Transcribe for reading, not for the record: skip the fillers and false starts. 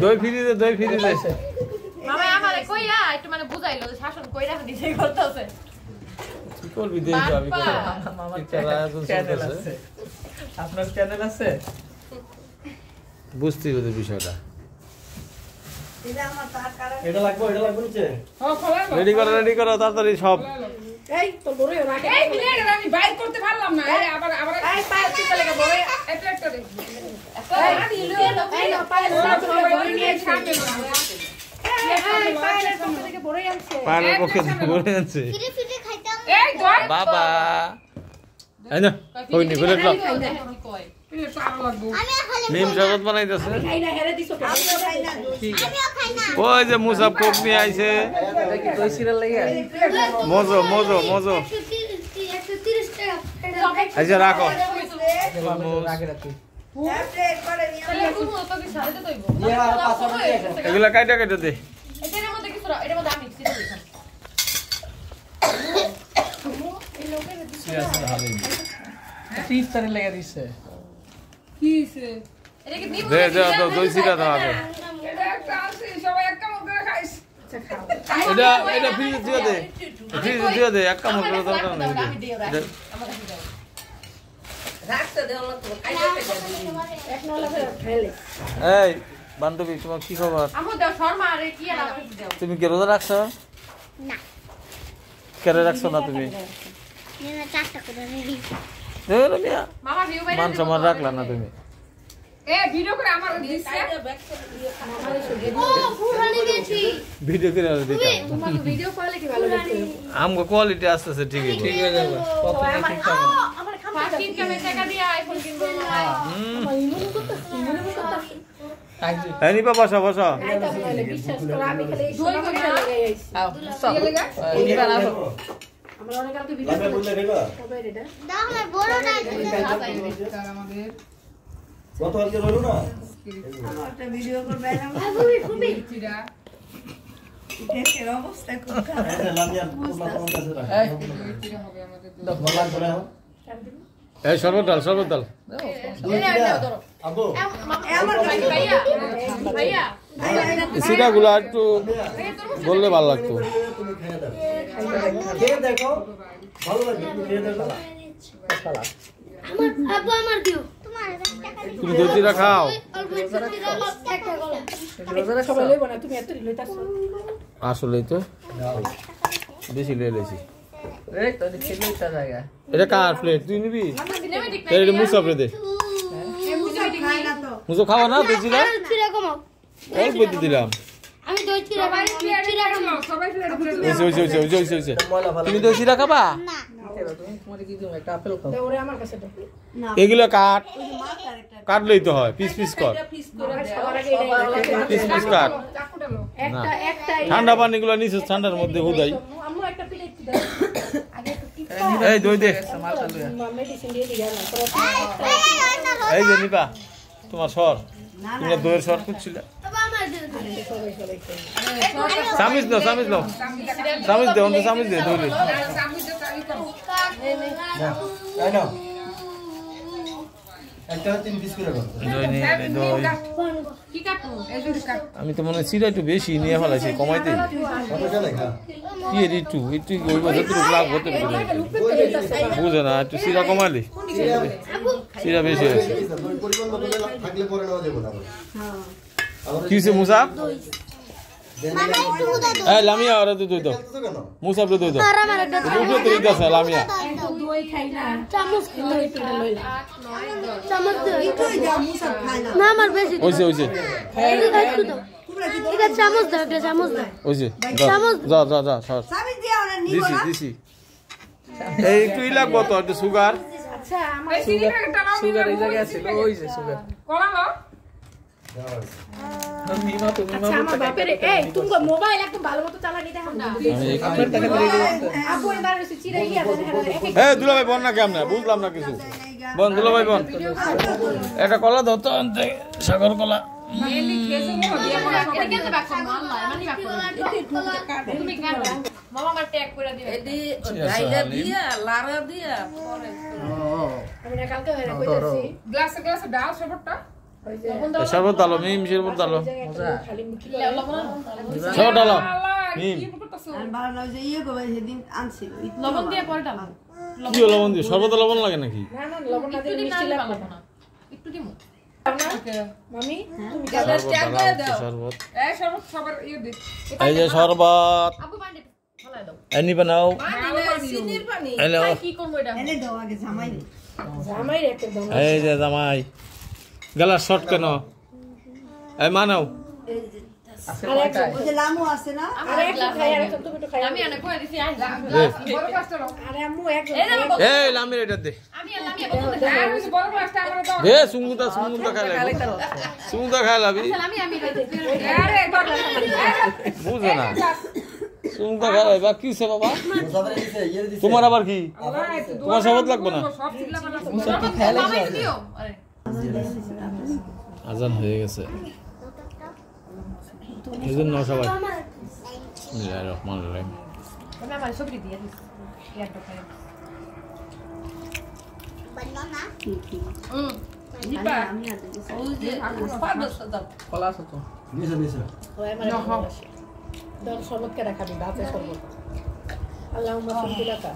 দই ফ্রি দে দই ফ্রি দে মামা আমারে কইয়া একটু মানে বুঝাইলো যে শাসন কইরা দিছে করতেছে কি করবি দেই যাবি মামা চ্যানেল আছে আপনার চ্যানেল আছে বুঝতে হবে বিষয়টা এটা লাগবে নিচে রেডি করো তাড়াতাড়ি সব এই তো বড়ই রাখে এই মিলে আমি বাইর করতে পারলাম না এই আবার এই পায়ে চিপে লাগা বড়ই এটা একটা দে এই না পায়ে বড়ই নিয়ে ছাড়বে এই পায়ের পক্ষ থেকে বড়ই আনছে পায়ের পক্ষে বলে আছে ফিরে খাইতাম এই দই বাবা এই না কইনি বলে দাও কয় এটা সারা লাগবে আমি খালি নিম শরবত বানাইতেছে খাই না হেরে দিছো আমিও খাই না ওই যে মুসাফ কোক নিয়ে আইছে দই সিরিয়াল লাগে মজো 130 টাকা আচ্ছা রাখো রাখে রাখি তাহলে তুমি তো কি সাথে দইব এগুলা কাইটা দে এটার মধ্যে কিছু এটার মধ্যে আমি কিছু দিই ইফতারে লাগা দিছে কি হইছে এটা কি দিব দে দই সিরা দাও আগে এটা একটা আছে সবাই এক কামড় করে খাইস এটা ফ্রিজে দিয়ে দে এক কামড় করে দরকার নেই এক নলা ফেলে খাইলে এই বান্ধবী তোমার কি খবর আমো দাও শর্মা আরে কি আর আমাকে দাও তুমি কি রোজা রাখছো না কেন রাখছো না তুমি নিনা চারটা করে রেডি দেখো মিয়া মামা ভিউ বাইরে মান সম্মান রাখলা না তুমি এ ভিডিও করে আমার দিছে ও পুরানি গেছি ভিডিও করে দিতে তোমার ভিডিও কলে কি ভালো দেখতে আমগো কোয়ালিটি আসতেছে ঠিকই ঠিক হয়ে যাবে কত নেই ঠিক থাকে আমার খাম পাকিন কেমন টাকা দিয়ে আইফোন কিনবো আমার ইমন করতেছি আইজি এই নিবা বসো বসো আইতা বলে বিশ্বাস করো আমি খালি এই সময় করে লাগাই আইছি আও সব নিবা না আমরা অনেক কালকে ভিডিও কবে এটা দাও আমার বড় নাই তার আমাদের গতকালকে রইল না একটা ভিডিও করবে না খুবই খুবই চিরা দেশের অবস্থা খুব খারাপ লামিয়া তোমার কাছে রাখ এই চিরা হবে আমাদের ভগবান করে এই সর্বত ডাল আবু আমার ভাইয়া ভাইয়া সিরা গুলো একটু বললে ভালো লাগতো তুমি খেয়ে দাও খেয়ে দেখো ভালো লাগবে তুমি খেয়ে দেখো আমার আব্বু আমার দিও তোমার টাকা তুমি দই চিরা খাও অল্প একটা গলা রোজা রাখছো সবাই লইব না তুমি এত লইতাছো আসলেই তো বেশি লয়ে লেছি এই তো খেলে ইতা জায়গা এটা কার প্লেট তুই নিবি সিনেমেটিক এটা মুসাফরে দে খাই না তো মুসো খাওয়া না দই চিরা চিরা কমাও অল্প দিয়ে দিলাম আমি দই চিরা সবাই চিরা খাও সবাই ওইছে ময়লা ভালো তুমি দই চিরা খাবা না তুমি তোমার কি দিও একটা আপেল খাও ওরে আমার কাছে দাও এগুলো কাটলেই তো হয় পিস পিস কর সবার আগে এটা পিস পিস কাট চাকুটা লো একটা একটা ঠান্ডা পানিগুলো নিচে ঠান্ডার মধ্যে হুদাই আম্মু একটা প্লেট দাও আগে একটু টিপ এই দই দে মালটা লইয়া মেডিসিন দিয়ে দিই না এই যে নিবা তোমার সর তুমি দইয়ের সর খুঁজছিলে বাবা আমার দিও চামিচ দাও চামিচ দে অন্য চামিচ দে দইলে তাই না একটা 3 পিস করে দাও দই নিয়ে দই কি কাটু এই যে কাট আমি তো মনে হয় চিরা একটু বেশি নিয়ে ফেলাইছি কমাইতে কতটা লেখা কি এর একটু ওই বছর তো লাভ হতে পারে বুঝে না একটু চিরা কমালি চিরা বেশি হয়েছে দই পরিমাণ মতো থাকলে পরে নেওয়া যাবে না কি হয়েছে মুসাফ মামা একটু উদা দাও এই লামিয়া ওরা তো দই দাও তো কেন মুসাফ দই দাও আর আমার একটা উপরে তো দিতেছে লামিয়া দই খাই না চামচ দই পেটে লইলা চামচ দাও তুই যা মুসা খাই না না আমার বেশি ওইছে একটু দাও এটা চামচ দাও এটা চামচ দাও ওইছে যা সর সাবি দিয়া ওরে নিব না দিছি এই একটু লাগবো তো একটু সুগার আচ্ছা আমার এই চিনি প্যাকেটটা নাও সুগার এই জায়গায় আছে ওই যে সুগার কলা লো মিমা তুমি আচ্ছা আমার বাপের এই তুমি মোবাইল একদম ভালো মতো চালানি দেখো না আপনার টাকা রেডি করতে আপু এবার হচ্ছে চিরা গিয়া এই দুলাভাই বল না কেমনে বুঝলাম না কিছু বল দুলাভাই বল একটা কলা দাও তো আনতে সাগর কলা মেলি খেজু মো দিয়া মনে এটা কেন বাক্স আল্লাহ মানে বাক্স তুমি কাটো মামা আমার ট্যাগ করে দিবে এডি ডাইলা দিয়া লারা দিয়া পরে আমি কালকে হয়ে কইতাছি গ্লাসে ডাল সবটা শরবত ডালো মিম শরবত ডালো মজা সব ডালো মিম আর ভালো না যে ইয়ে করবে সেদিন আনছিল লবণ দিয়ে পরে ডাল কি লবণ দিও শরবতে লবণ লাগে নাকি না না লবণ না দিলে মিষ্টি লাগবে না একটু দিমু মামি তুমি শরবত এই সব সবার ইয়ে দে এই যে শরবত আবু পানি ফলাই দাও এনি বানাও চিনির পানি হ্যালো খাই কি করব এটা এনে দাও আগে জামাই দে জামাই রেখে দাও এই যে জামাই গলার শর্ট কেন এই মানাও আছে আর কয়টা ওই যে লামু আছে না আরে একটু খাই আর একটু তুমি একটু খাই আমি এনে কই দিছি আই বড় গ্লাসটা নাও আরে আম্মু একজন এই না এই লামির এটা দে আমি বোতল দে আর ওই বড় গ্লাসটা আমার দাও রে সুমুদা খাই লাগবে সুমুদা খাই লাগবে আমি আরে বড় বুঝে না সুমুদা খাই লাগবে কি সে বাবা মুসাফির দিছে ইয়ে দিছে তোমার আবার কি আল্লাহ এত তোমার শরবত লাগবে না সব চিল্লা বানা মামাই দিও আরে আজান হয়ে গেছে এজন্য সবাই বিসমিল্লাহির রহমানির রহিম আমি আমার সবজি দিয়ে দিছি একটা খাই নিবা ওই যে পাঁচ দাও কলা আছে তো দিছে দিছে ওই আমার দল শরবত কেডা খাবি ভাতে শরবত আল্লাহুম্মা সাল্লি আলা